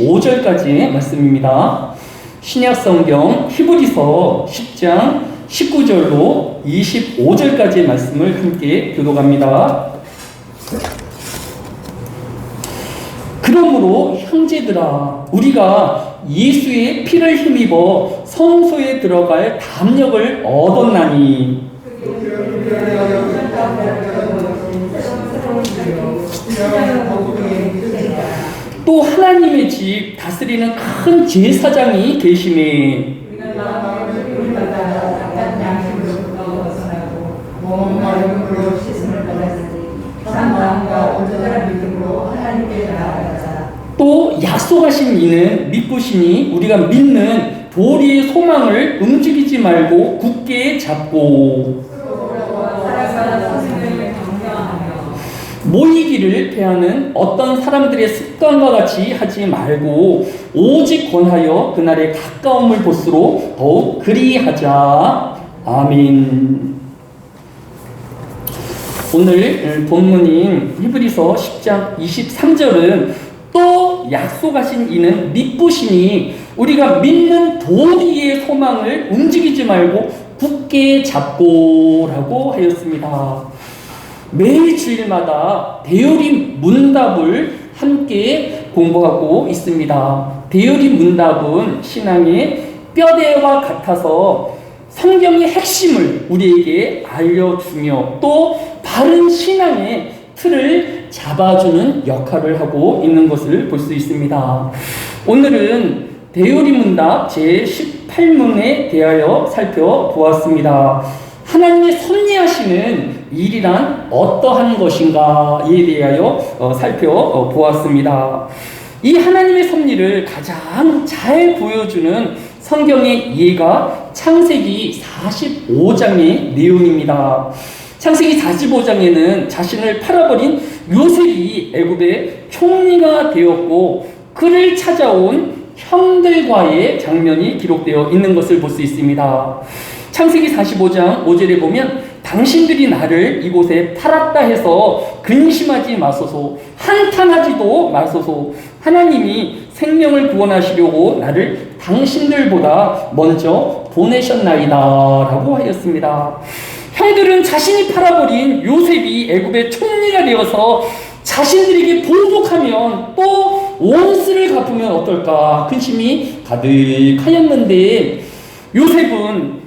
25절까지의 말씀입니다. 신약성경 히브리서 10장 19절로 25절까지의 말씀을 함께 교독합니다. 그러므로 형제들아, 우리가 예수의 피를 힘입어 성소에 들어갈 담력을 얻었나니 또 하나님의 집 다스리는 큰 제사장이 계시매 또 약속하신 이는 믿으시니 우리가 믿는 도리의 소망을 움직이지 말고 굳게 잡고 모이기를 패하는 어떤 사람들의 습관과 같이 하지 말고 오직 권하여 그날의 가까움을 볼수록 더욱 그리하자. 아멘. 오늘 본문인 히브리서 10장 23절은 또 약속하신 이는 믿으시니 우리가 믿는 도리의 소망을 움직이지 말고 굳게 잡고라고 하였습니다. 매일 주일마다 대요리 문답을 함께 공부하고 있습니다. 대요리 문답은 신앙의 뼈대와 같아서 성경의 핵심을 우리에게 알려주며 또 바른 신앙의 틀을 잡아주는 역할을 하고 있는 것을 볼 수 있습니다. 오늘은 대요리 문답 제18문에 대하여 살펴보았습니다. 하나님의 섭리하시는 일이란 어떠한 것인가에 대하여 살펴보았습니다. 이 하나님의 섭리를 가장 잘 보여주는 성경의 예가 창세기 45장의 내용입니다. 창세기 45장에는 자신을 팔아버린 요셉이 애굽의 총리가 되었고 그를 찾아온 형들과의 장면이 기록되어 있는 것을 볼 수 있습니다. 창세기 45장 5절에 보면 당신들이 나를 이곳에 팔았다 해서 근심하지 마소서, 한탄하지도 마소서. 하나님이 생명을 구원하시려고 나를 당신들보다 먼저 보내셨나이다 라고 하였습니다. 형들은 자신이 팔아버린 요셉이 애굽의 총리가 되어서 자신들에게 보복하면 또 원수를 갚으면 어떨까 근심이 가득하였는데 요셉은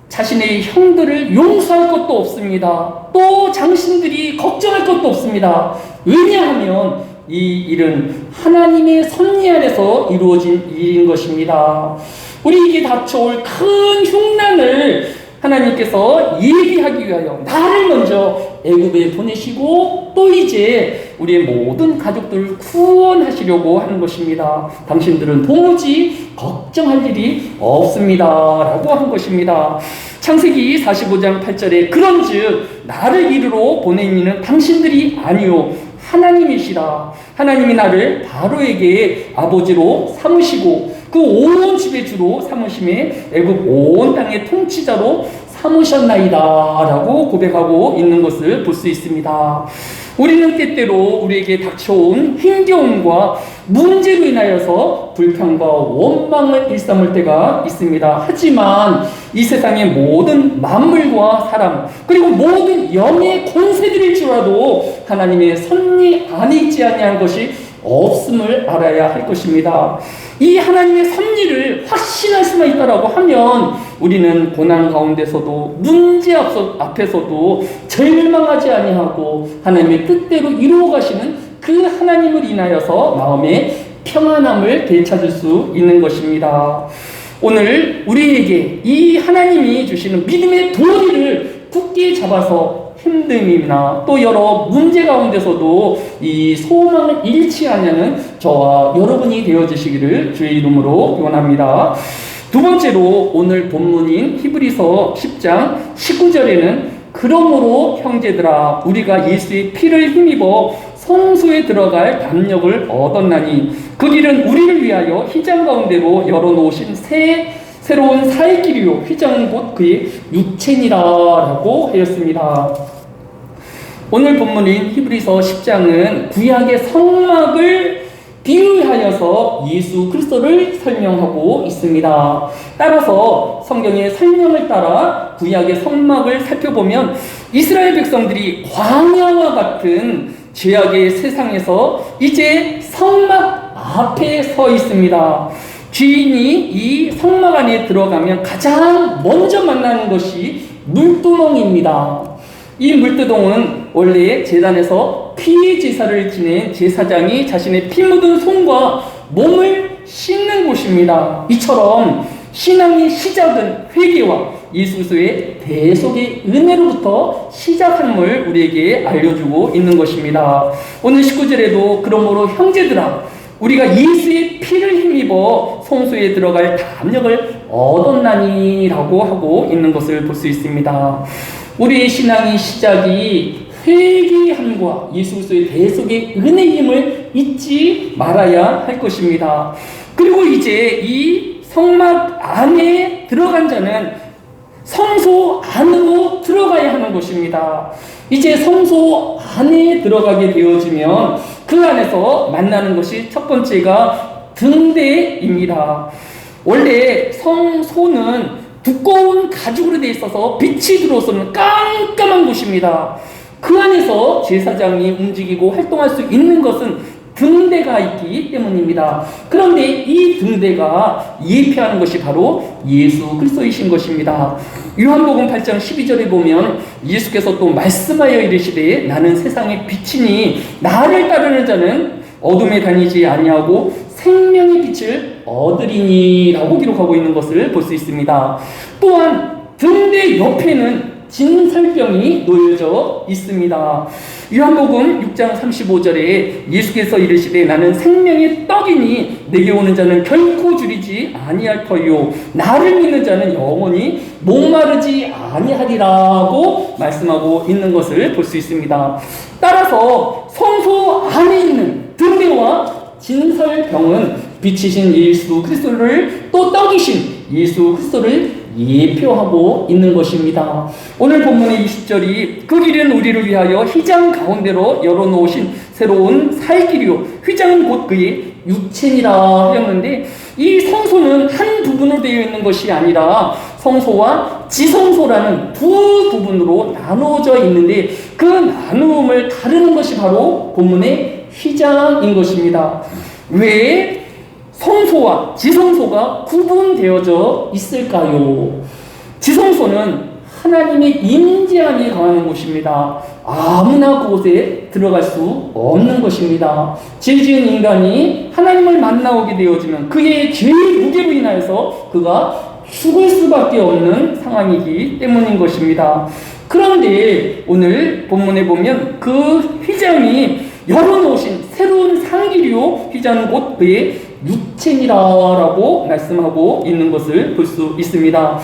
자신의 형들을 용서할 것도 없습니다. 또 당신들이 걱정할 것도 없습니다. 왜냐하면 이 일은 하나님의 섭리 아래서 이루어진 일인 것입니다. 우리에게 닥쳐올 큰 흉난을 하나님께서 예비하기 위하여 나를 먼저 애굽에 보내시고 또 이제 우리의 모든 가족들을 구원하시려고 하는 것입니다. 당신들은 도무지 걱정할 일이 없습니다 라고 한 것입니다. 창세기 45장 8절에 그런즉 나를 이르러 보낸 이는 당신들이 아니요 하나님이시라. 하나님이 나를 바로에게 아버지로 삼으시고 그 온 집의 주로 삼으심에 애굽 온 땅의 통치자로 삼으셨나이다 라고 고백하고 있는 것을 볼 수 있습니다. 우리는 때때로 우리에게 닥쳐온 힘겨움과 문제로 인하여서 불평과 원망을 일삼을 때가 있습니다. 하지만 이 세상의 모든 만물과 사람 그리고 모든 영의 권세들일지라도 하나님의 섭리 안에 있지 아니한 것이 없음을 알아야 할 것입니다. 이 하나님의 섭리를 확신할 수만 있다라고 하면 우리는 고난 가운데서도 문제 앞에서도 절망하지 아니하고 하나님의 뜻대로 이루어 가시는 그 하나님을 인하여서 마음의 평안함을 되찾을 수 있는 것입니다. 오늘 우리에게 이 하나님이 주시는 믿음의 도리를 굳게 잡아서 힘듦이나 또 여러 문제 가운데서도 이 소망을 잃지 않는 저와 여러분이 되어주시기를 주의 이름으로 원합니다. 두 번째로 오늘 본문인 히브리서 10장 19절에는 그러므로 형제들아 우리가 예수의 피를 힘입어 성소에 들어갈 담력을 얻었나니 그 길은 우리를 위하여 휘장 가운데로 열어놓으신 새로운 살 길이요 휘장은 곧 그의 육체니라 라고 하였습니다. 오늘 본문인 히브리서 10장은 구약의 성막을 비유하여서 예수 그리스도를 설명하고 있습니다. 따라서 성경의 설명을 따라 구약의 성막을 살펴보면 이스라엘 백성들이 광야와 같은 죄악의 세상에서 이제 성막 앞에 서 있습니다. 죄인이 이 성막 안에 들어가면 가장 먼저 만나는 것이 물두멍입니다. 이 물두멍은 원래 제단에서 피의 제사를 지낸 제사장이 자신의 피 묻은 손과 몸을 씻는 곳입니다. 이처럼 신앙의 시작은 회개와 예수 그리스도의 대속의 은혜로부터 시작함을 우리에게 알려주고 있는 것입니다. 오늘 19절에도 그러므로 형제들아 우리가 예수의 피를 힘입어 성소에 들어갈 담력을 얻었나니 라고 하고 있는 것을 볼 수 있습니다. 우리의 신앙의 시작이 회개함과 예수 그리스도의 대속의 은혜임을 잊지 말아야 할 것입니다. 그리고 이제 이 성막 안에 들어간 자는 성소 안으로 들어가야 하는 것입니다. 이제 성소 안에 들어가게 되어지면 그 안에서 만나는 것이 첫 번째가 등대입니다. 원래 성소는 두꺼운 가죽으로 되어 있어서 빛이 들어오서는 깜깜한 곳입니다. 그 안에서 제사장이 움직이고 활동할 수 있는 것은 등대가 있기 때문입니다. 그런데 이 등대가 예표하는 것이 바로 예수 그리스도이신 것입니다. 요한복음 8장 12절에 보면 예수께서 또 말씀하여 이르시되 나는 세상의 빛이니 나를 따르는 자는 어둠에 다니지 아니하고 생명의 빛을 얻으리니 라고 기록하고 있는 것을 볼 수 있습니다. 또한 등대 옆에는 진설병이 놓여져 있습니다. 요한복음 6장 35절에 예수께서 이르시되 나는 생명의 떡이니 내게 오는 자는 결코 줄이지 아니할 터요 나를 믿는 자는 영원히 목마르지 아니하리라고 말씀하고 있는 것을 볼 수 있습니다. 따라서 성소 안에 있는 등대와 진설병은 빛이신 예수 그리스도를 또 떡이신 예수 그리스도를 예표하고 있는 것입니다. 오늘 본문의 20절이 그 길은 우리를 위하여 휘장 가운데로 열어놓으신 새로운 살길이요 휘장은 곧 그의 육체니라 하였는데 이 성소는 한 부분으로 되어 있는 것이 아니라 성소와 지성소라는 두 부분으로 나누어져 있는데 그 나누음을 가르는 것이 바로 본문의 휘장인 것입니다. 왜 성소와 지성소가 구분되어져 있을까요? 지성소는 하나님의 임재함이 강한 곳입니다. 아무나 그곳에 들어갈 수 없는 것입니다. 죄 지은 인간이 하나님을 만나오게 되어지면 그의 죄의 무게로 인하여서 그가 죽을 수밖에 없는 상황이기 때문인 것입니다. 그런데 오늘 본문에 보면 그 휘장이 열어놓으신 새로운 상기리요 휘장은 곧 그의 육체니라라고 말씀하고 있는 것을 볼 수 있습니다.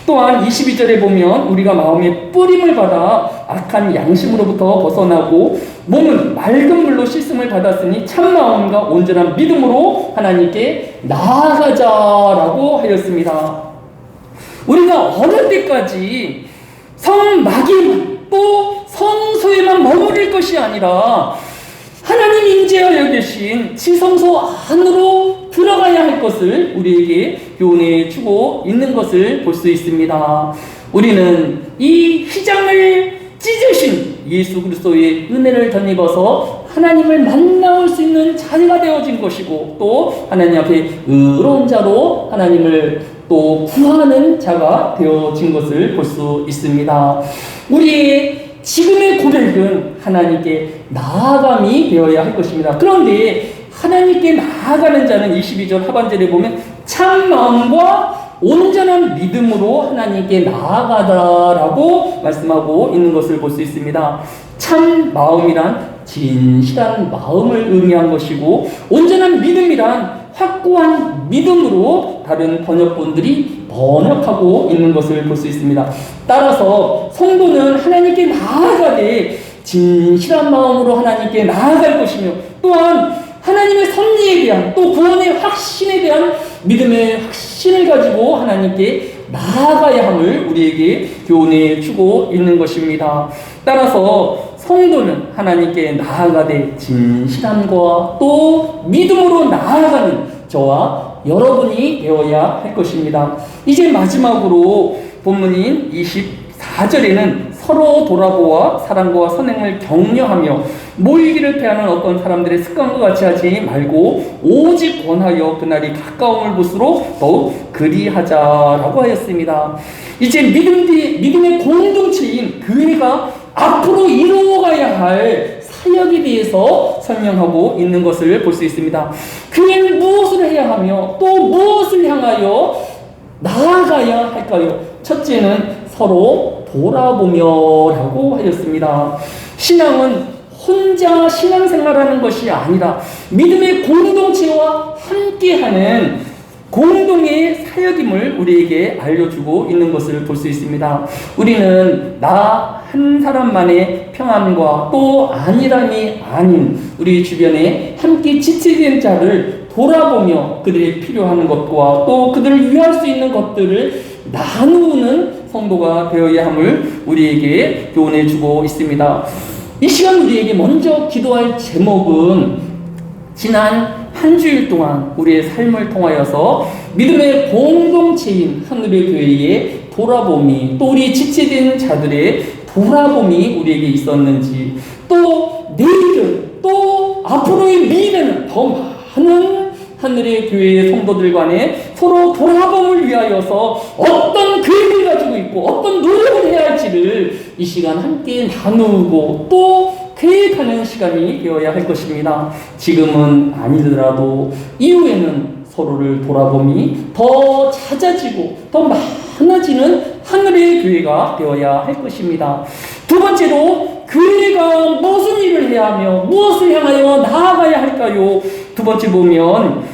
또한 22절에 보면 우리가 마음의 뿌림을 받아 악한 양심으로부터 벗어나고 몸은 맑은 물로 씻음을 받았으니 참마음과 온전한 믿음으로 하나님께 나아가자라고 하였습니다. 우리가 어느 때까지 성막에만 또 성소에만 머무를 것이 아니라 하나님 임재하여 계신 지성소 안으로 들어가야 할 것을 우리에게 교훈해 주고 있는 것을 볼 수 있습니다. 우리는 이 휘장을 찢으신 예수 그리스도의 은혜를 덧입어서 하나님을 만나올 수 있는 자리가 되어진 것이고 또 하나님 앞에 의로운 자로 하나님을 또 구하는 자가 되어진 것을 볼 수 있습니다. 우리의 지금의 고백은 하나님께 나아감이 되어야 할 것입니다. 그런데 하나님께 나아가는 자는 22절 하반절에 보면 참 마음과 온전한 믿음으로 하나님께 나아가다라고 말씀하고 있는 것을 볼 수 있습니다. 참 마음이란 진실한 마음을 의미한 것이고 온전한 믿음이란 확고한 믿음으로 다른 번역본들이 번역하고 있는 것을 볼 수 있습니다. 따라서 성도는 하나님께 나아가되 진실한 마음으로 하나님께 나아갈 것이며 또한 하나님의 섭리에 대한 또 구원의 확신에 대한 믿음의 확신을 가지고 하나님께 나아가야 함을 우리에게 교훈해 주고 있는 것입니다. 따라서 성도는 하나님께 나아가되 진실함과 또 믿음으로 나아가는 저와 여러분이 되어야 할 것입니다. 이제 마지막으로 본문인 24절에는 서로 돌아보아 사랑과 선행을 격려하며 모이기를 패하는 어떤 사람들의 습관과 같이 하지 말고 오직 권하여 그날이 가까움을 볼수록 더욱 그리하자라고 하였습니다. 이제 믿음의 공동체인 교회가 앞으로 이루어가야 할 사역에 대해서 설명하고 있는 것을 볼 수 있습니다. 교회는 무엇을 해야 하며 또 무엇을 향하여 나아가야 할까요? 첫째는 서로 돌아보며라고 하였습니다. 신앙은 혼자 신앙생활하는 것이 아니라 믿음의 공동체와 함께하는 공동의 사역임을 우리에게 알려주고 있는 것을 볼 수 있습니다. 우리는 나 한 사람만의 평안과 또 안일함이 아닌 우리 주변에 함께 지체된 자를 돌아보며 그들이 필요한 것과 또 그들을 위할 수 있는 것들을 나누는 성도가 되어야 함을 우리에게 교훈해 주고 있습니다. 이 시간 우리에게 먼저 기도할 제목은 지난 한 주일 동안 우리의 삶을 통하여서 믿음의 공동체인 하늘의 교회에 돌아봄이 또 우리 지체된 자들의 돌아봄이 우리에게 있었는지 또 내일은 또 앞으로의 미래는 더 많은 하늘의 교회의 성도들 간에 서로 돌아봄을 위하여서 어떤 계획을 가지고 있고 어떤 노력을 해야 할지를 이 시간 함께 나누고 또 계획하는 시간이 되어야 할 것입니다. 지금은 아니더라도 이후에는 서로를 돌아봄이 더 잦아지고 더 많아지는 하늘의 교회가 되어야 할 것입니다. 두 번째로 교회가 무슨 일을 해야 하며 무엇을 향하여 나아가야 할까요? 두 번째 보면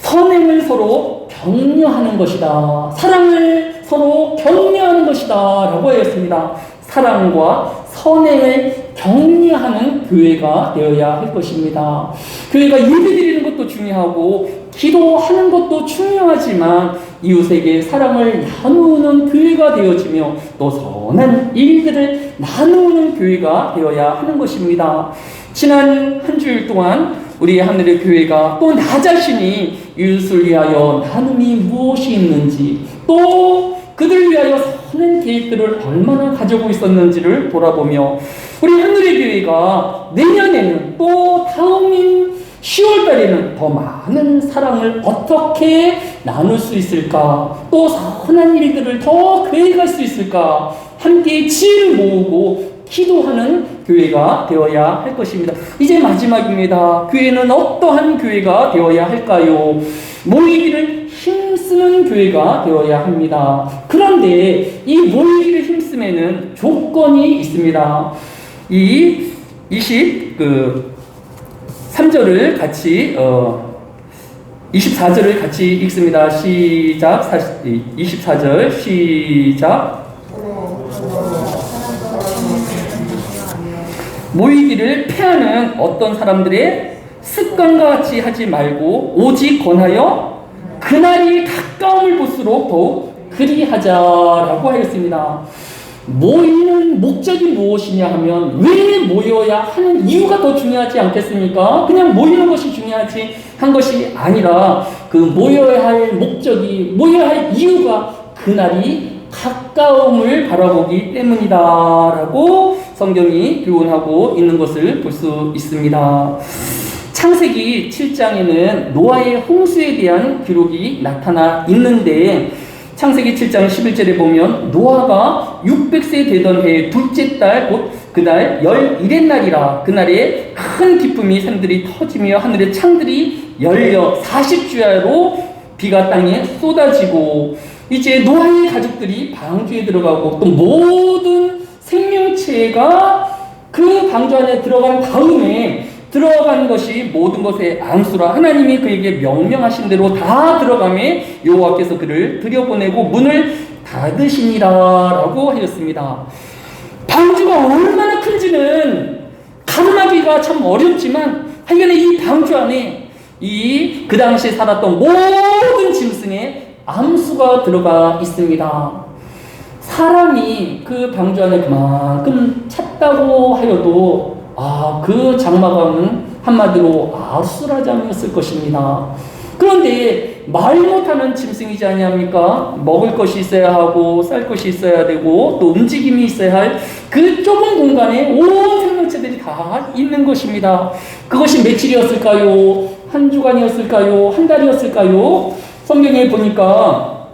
선행을 서로 격려하는 것이다. 사랑을 서로 격려하는 것이다 라고 하였습니다. 사랑과 선행을 격려하는 교회가 되어야 할 것입니다. 교회가 예배드리는 것도 중요하고 기도하는 것도 중요하지만 이웃에게 사랑을 나누는 교회가 되어지며 또 선한 일들을 나누는 교회가 되어야 하는 것입니다. 지난 한 주일 동안 우리 하늘의 교회가 또 나 자신이 이웃을 위하여 나눔이 무엇이 있는지 또 그들을 위하여 선한 계획들을 얼마나 가지고 있었는지를 돌아보며 우리 하늘의 교회가 내년에는 또 다음인 10월 달에는 더 많은 사랑을 어떻게 나눌 수 있을까? 또 선한 일들을 더 계획할 수 있을까? 함께 지혜를 모으고 기도하는 교회가 되어야 할 것입니다. 이제 마지막입니다. 교회는 어떠한 교회가 되어야 할까요? 모이기를 힘쓰는 교회가 되어야 합니다. 그런데 이 모이기를 힘쓰면은 조건이 있습니다. 이 23절을 같이 24절을 같이 읽습니다. 시작. 24절 시작. 모이기를 패하는 어떤 사람들의 습관과 같이 하지 말고 오직 권하여 그날이 가까움을 볼수록 더욱 그리하자라고 하였습니다. 모이는 목적이 무엇이냐 하면 왜 모여야 하는 이유가 더 중요하지 않겠습니까? 그냥 모이는 것이 중요하지 한 것이 아니라 그 모여야 할 목적이 모여야 할 이유가 그날이 가까움을 바라보기 때문이다 라고 성경이 교훈하고 있는 것을 볼 수 있습니다. 창세기 7장에는 노아의 홍수에 대한 기록이 나타나 있는데 창세기 7장 11절에 보면 노아가 600세 되던 해의 둘째 달 곧 그달 11의 날이라 그날에 큰 기쁨이 샘들이 터지며 하늘의 창들이 열려 40주야로 비가 땅에 쏟아지고 이제 노아의 가족들이 방주에 들어가고 또 모든 생명체가 그 방주 안에 들어간 다음에 들어간 것이 모든 것의 안수라 하나님이 그에게 명령하신 대로 다 들어가매 여호와께서 그를 들여보내고 문을 닫으시니라 라고 하였습니다. 방주가 얼마나 큰지는 가늠하기가 참 어렵지만 하여간에 이 방주 안에 그 당시에 살았던 모든 짐승의 암수가 들어가 있습니다. 사람이 그 방주 안에 그만큼 찼다 떴다고 하여도 그 장막은 한마디로 아수라장이었을 것입니다. 그런데 말 못하는 짐승이지 아니합니까? 먹을 것이 있어야 하고 쌀 것이 있어야 되고 또 움직임이 있어야 할 그 좁은 공간에 온 생명체들이 다 있는 것입니다. 그것이 며칠이었을까요? 한 주간이었을까요? 한 달이었을까요? 성경에 보니까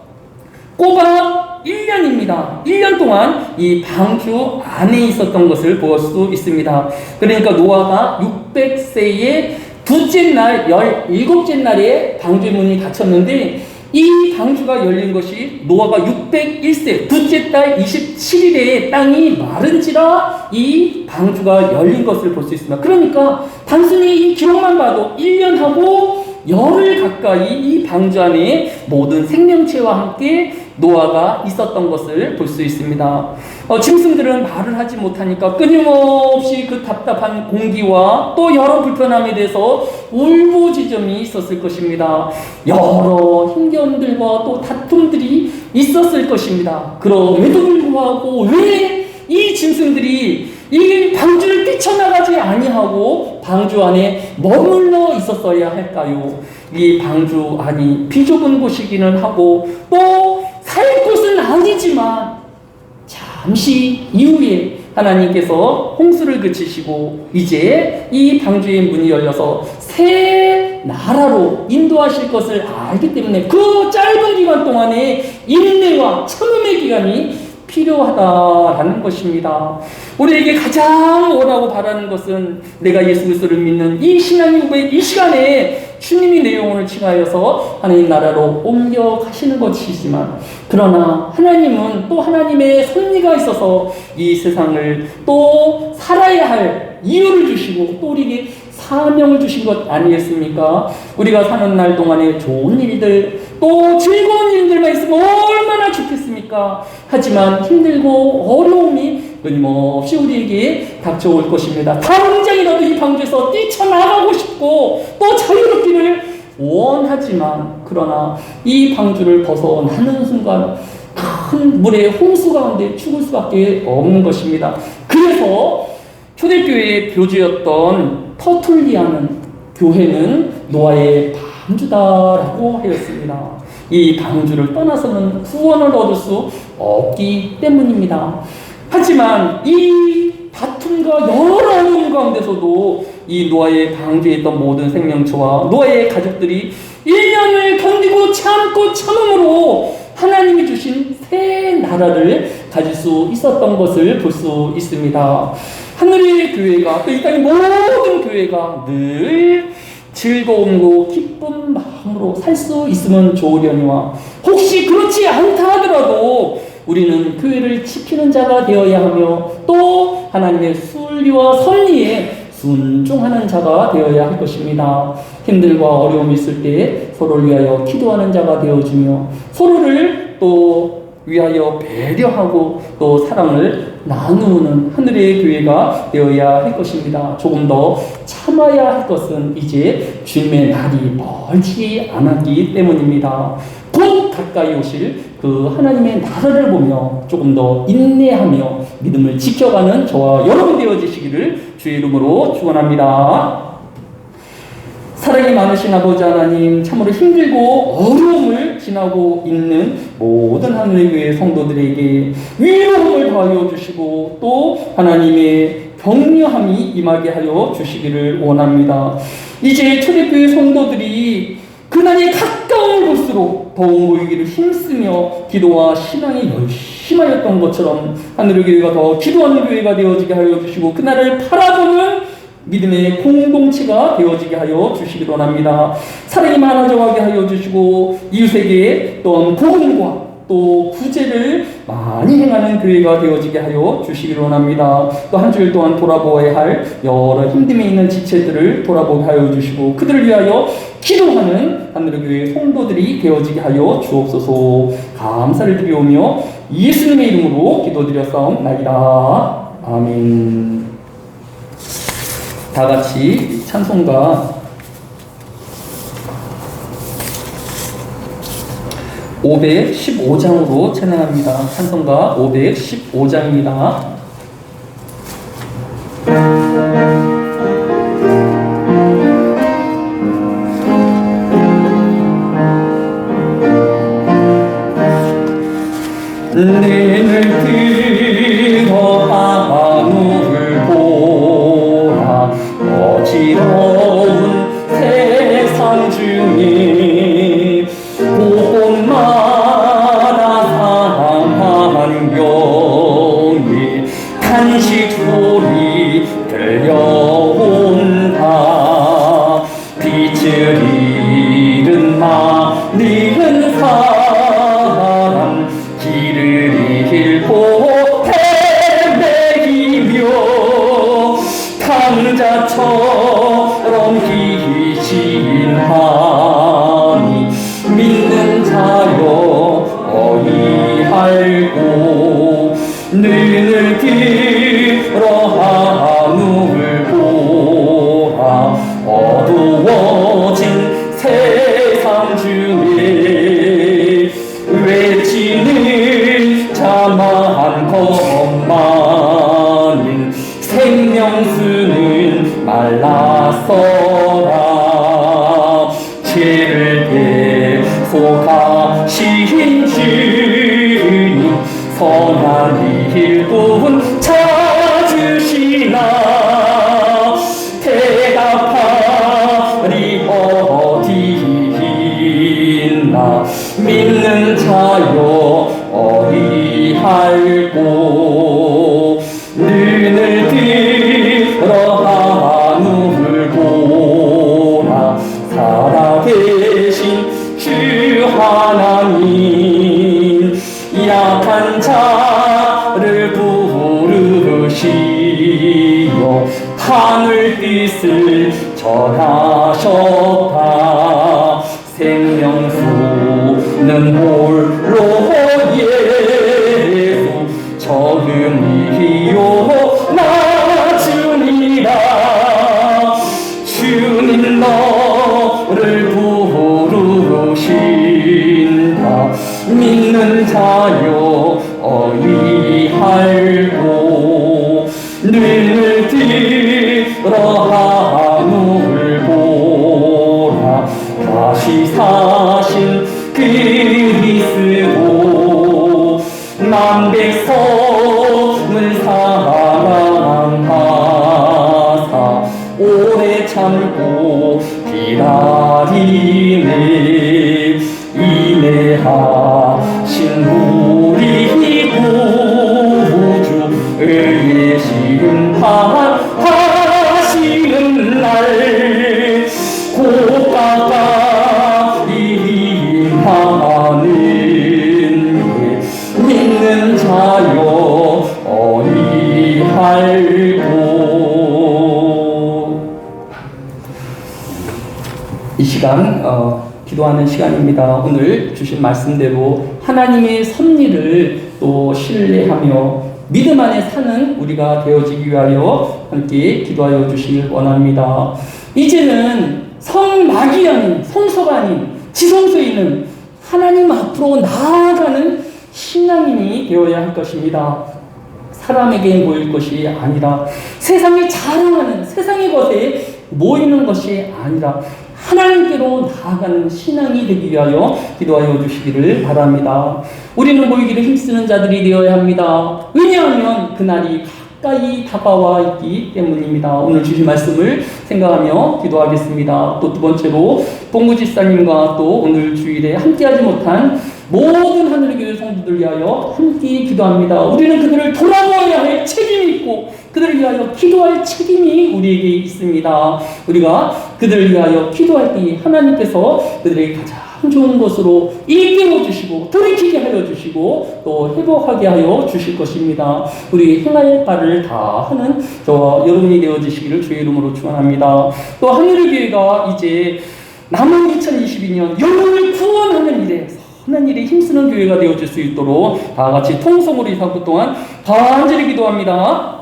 꼬박 1년입니다. 1년 동안 이 방주 안에 있었던 것을 볼 수 있습니다. 그러니까 노아가 600세의 둘째 날, 17째 날에 방주의 문이 닫혔는데 이 방주가 열린 것이 노아가 601세, 둘째 달 27일에 땅이 마른지라 이 방주가 열린 것을 볼 수 있습니다. 그러니까 단순히 이 기록만 봐도 1년하고 열흘 가까이 이 방주 안에 모든 생명체와 함께 노아가 있었던 것을 볼 수 있습니다. 짐승들은 말을 하지 못하니까 끊임없이 그 답답한 공기와 또 여러 불편함에 대해서 울부짖음이 있었을 것입니다. 여러 힘겨움들과 또 다툼들이 있었을 것입니다. 그럼에도 불구하고 왜 이 짐승들이 이 방주를 뛰쳐나가지 아니하고 방주 안에 머물러 있었어야 할까요? 이 방주 안이 비좁은 곳이기는 하고 또 살 곳은 아니지만 잠시 이후에 하나님께서 홍수를 그치시고 이제 이 방주의 문이 열려서 새 나라로 인도하실 것을 알기 때문에 그 짧은 기간 동안에 인내와 참음의 기간이 필요하다라는 것입니다. 우리에게 가장 원하고 바라는 것은 내가 예수 그리스도를 믿는 이 신앙의 후배 이 시간에 주님이 내 영혼을 칭하여서 하나님 나라로 옮겨가시는 것이지만 그러나 하나님은 또 하나님의 섭리가 있어서 이 세상을 또 살아야 할 이유를 주시고 또 우리에게 사명을 주신 것 아니겠습니까? 우리가 사는 날 동안에 좋은 일들 또 즐거운 일들만 있으면 얼마나 좋겠습니까? 하지만 힘들고 어려움이 끊임없이 우리에게 닥쳐올 것입니다. 당장이라도 이 방주에서 뛰쳐나가고 싶고 또 자유롭기를 원하지만 그러나 이 방주를 벗어나는 순간 큰 물의 홍수 가운데 죽을 수밖에 없는 것입니다. 그래서 초대교회의 표지였던 터툴리아는 교회는 노아의 방주다라고 하였습니다. 이 방주를 떠나서는 구원을 얻을 수 없기 때문입니다. 하지만 이 다툼과 여러 어려움 가운데서도 이 노아의 방주에 있던 모든 생명체와 노아의 가족들이 1년을 견디고 참고 참음으로 하나님이 주신 새 나라를 가질 수 있었던 것을 볼 수 있습니다. 하늘의 교회가 또 이 땅의 모든 교회가 늘 즐거움과 기쁜 마음으로 살 수 있으면 좋으려니와 혹시 그렇지 않다 하더라도 우리는 교회를 지키는 자가 되어야 하며 또 하나님의 순리와 섭리에 순종하는 자가 되어야 할 것입니다. 힘들과 어려움이 있을 때 서로를 위하여 기도하는 자가 되어주며 서로를 또 위하여 배려하고 또 사랑을 나누는 하늘의 교회가 되어야 할 것입니다. 조금 더 참아야 할 것은 이제 주님의 날이 멀지 않았기 때문입니다. 곧 가까이 오실 그 하나님의 나라를 보며 조금 더 인내하며 믿음을 지켜가는 저와 여러분 되어지시기를 주의 이름으로 축원합니다. 사랑이 많으신 아버지 하나님, 참으로 힘들고 어려움을 지나고 있는 모든 하늘의 교회 성도들에게 위로함을 더하여 주시고 또 하나님의 격려함이 임하게 하여 주시기를 원합니다. 이제 초대교회 성도들이 그날이 가까운 곳으로 더욱 모이기를 힘쓰며 기도와 신앙이 열심하였던 것처럼 하늘의 교회가 더 기도하는 교회가 되어지게 하여 주시고 그날을 바라보는 믿음의 공동체가 되어지게 하여 주시기를 원합니다. 사랑이 많아져가게 하여 주시고 이웃에게 또한 복음과 또 구제를 많이 행하는 교회가 되어지게 하여 주시기를 원합니다. 또 한 주일 동안 돌아보아야 할 여러 힘듦에 있는 지체들을 돌아보게 하여 주시고 그들을 위하여 기도하는 하늘의 교회 성도들이 되어지게 하여 주옵소서. 감사를 드리오며 예수님의 이름으로 기도드렸사옵나이다. 아멘. 다 같이 찬송가 515장으로 찬양합니다. 찬송가 515장입니다. 눈을 들어 하늘을 보라. 어지러운 세상 중에 곳곳마다 상한 경에 탄식 소리 들려온다. 빛을 잃은 많은 사람 길을 잃고 헤매이며 강자처럼 기신하니 믿는 자여 어이할고 눈을 들어 하늘을 보라. 어두워진 세상 중에 외치는 자만 것만은 생명수는 말랐어라. 죄를 대속하신 주님 선한 일꾼 찾으시나. 대답하리 어디 있나. 믿는 자여 어이할고 눈을 들어 하늘을 보라. 살아계신 주 하나님 약한 자를 부르시어 하늘 뜻을 전하셨다. 생명수는 홀로 예수 저금이요 나주니라. 주님 너를 부르신다. 믿는 자여 어이할고 눈을 들어 하늘을 보라. 다시 사신 그리스도 남백성을 사랑하사 오래 참고 기다리네. 인내하신 우리 구주의 심판하시는 날 곧 가까이 임하는 믿는 자여 어이할고. 이 시간 기도하는 시간입니다. 오늘 주신 말씀대로 하나님의 섭리를 또 신뢰하며 믿음 안에 사는 우리가 되어지기 위하여 함께 기도하여 주시길 원합니다. 이제는 성막이 아닌, 성소가 아닌 지성소에 있는 하나님 앞으로 나아가는 신앙인이 되어야 할 것입니다. 사람에게 모일 것이 아니라, 세상이 자랑하는 세상의 것에 모이는 것이 아니라 하나님께로 나아가는 신앙이 되기 위하여 기도하여 주시기를 바랍니다. 우리는 모이기를 힘쓰는 자들이 되어야 합니다. 왜냐하면 그날이 가까이 다가와 있기 때문입니다. 오늘 주신 말씀을 생각하며 기도하겠습니다. 또 두 번째로 봉구 집사님과 또 오늘 주일에 함께하지 못한 모든 하늘의 교회 성도들 위하여 함께 기도합니다. 우리는 그들을 돌아보아야 할 책임이 있고 그들을 위하여 기도할 책임이 우리에게 있습니다. 우리가 그들을 위하여 기도할 때 하나님께서 그들에게 가장 좋은 것으로 일깨워 주시고 돌이키게 하여 주시고 또 회복하게 하여 주실 것입니다. 우리 행할 바를 다 하는 저와 여러분이 되어주시기를 주의 이름으로 축원합니다. 또 하늘의 교회가 이제 남은 2022년 여러분을 구원하는 일에 선한 일에 힘쓰는 교회가 되어줄 수 있도록 다 같이 통성으로 이 사구 동안 간절히 기도합니다.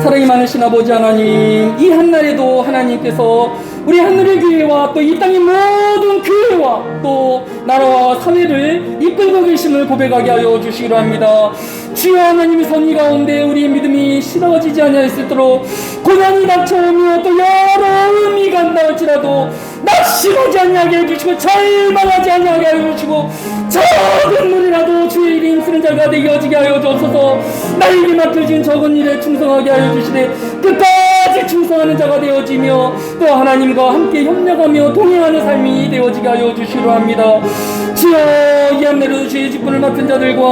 사랑이 많으신 아버지 하나님, 이 한날에도 하나님께서 우리 하늘의 교회와 또 이 땅의 모든 교회와 또 나라와 사회를 이끌고 계심을 고백하게 하여 주시기로 합니다. 주여 하나님의 섭리 가운데 우리의 믿음이 싫어지지 아니하였도록 고난이 닥쳐오며 또 여러 의미가 간다 할지라도 낙심하지 아니하게 해주시고 절망하지 아니하게 해주시고 적은 물이라도 주의 일에 힘쓰는 자가 되게 여지게 하여 주옵소서. 나에게 맡겨진 적은 일에 충성하게 하여 주시되 끝까지 충성하는 자가 되어지며 또 하나님과 함께 협력하며 동행하는 삶이 되어지게 하여 주시기로 합니다. 주여 이 함내로 주의 직분을 맡은 자들과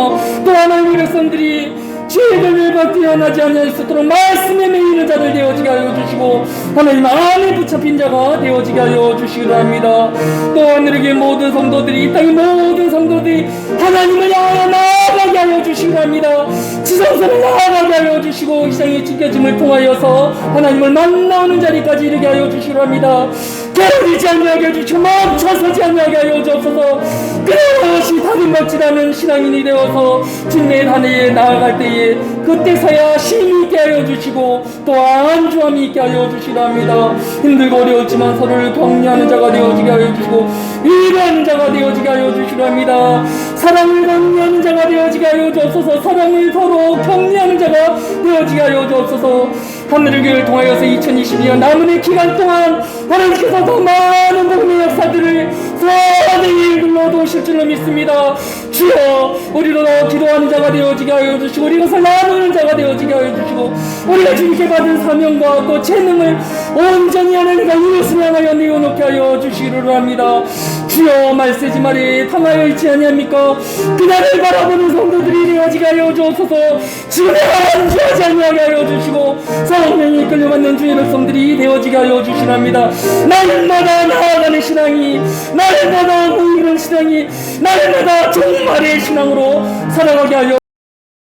또 하나님의 백성들이 주의 결을 받기 하나지 아니하였도록 말씀에 매이는 자들 되어지게 하여 주시고 하나님 안에 붙잡힌 자가 되어지게 하여 주시기로 합니다. 또 하늘에게 모든 성도들이 이 땅의 모든 성도들이 하나님을 향하여 나아가게 하여 주시기로 합니다. 지성소를 나아가게 하여 주시고 이 세상의 찢겨짐을 통하여서 하나님을 만나오는 자리까지 이르게 하여 주시기로 합니다. 게으르지 아니하게 해주시고 멈춰서지 아니하게 하여 주옵소서. 끊임없이 다름받지라는 신앙인이 되어서 주님의 단에 나아갈 때에 그때서야 힘이 있게 하여 주시고 또 안주함이 있게 하여 주시라 합니다. 힘들고 어려웠지만 서로를 격려하는 자가 되어지게 하여 주시고 위로하는 자가 되어지게 하여 주시라 합니다. 사랑을 격려하는 자가 되어지게 하여 주옵소서. 사랑을 서로 격려하는 자가 되어지게 하여 주옵소서. 하늘의 교회를 통하여서 2022년 남은 기간 동안 하나님께서 더 많은 복음의 역사들을 선행히 눌러두실 줄로 믿습니다. 주여 우리로 기도하는 자가 되어지게 하여 주시고 우리 것을 나누는 자가 되어지게 하여 주시고 우리가 주님께 받은 사명과 또 재능을 온전히 하나님과 이웃을 향하여 내어놓게 하여 주시기를 합니다. 주여 말세지 말에 당하여 있지 아니합니까? 그날을 바라보는 성도들이 되어지게 하여 주옵소서. 지금에 안주하지 아니하게 하여 주시고 성령이 이끌려받는 주의 백성들이 되어지게 하여 주시랍니다. 날마다 나아가는 신앙이 날마다 모이는 신앙이 날마다 종말의 신앙으로 살아가게 하여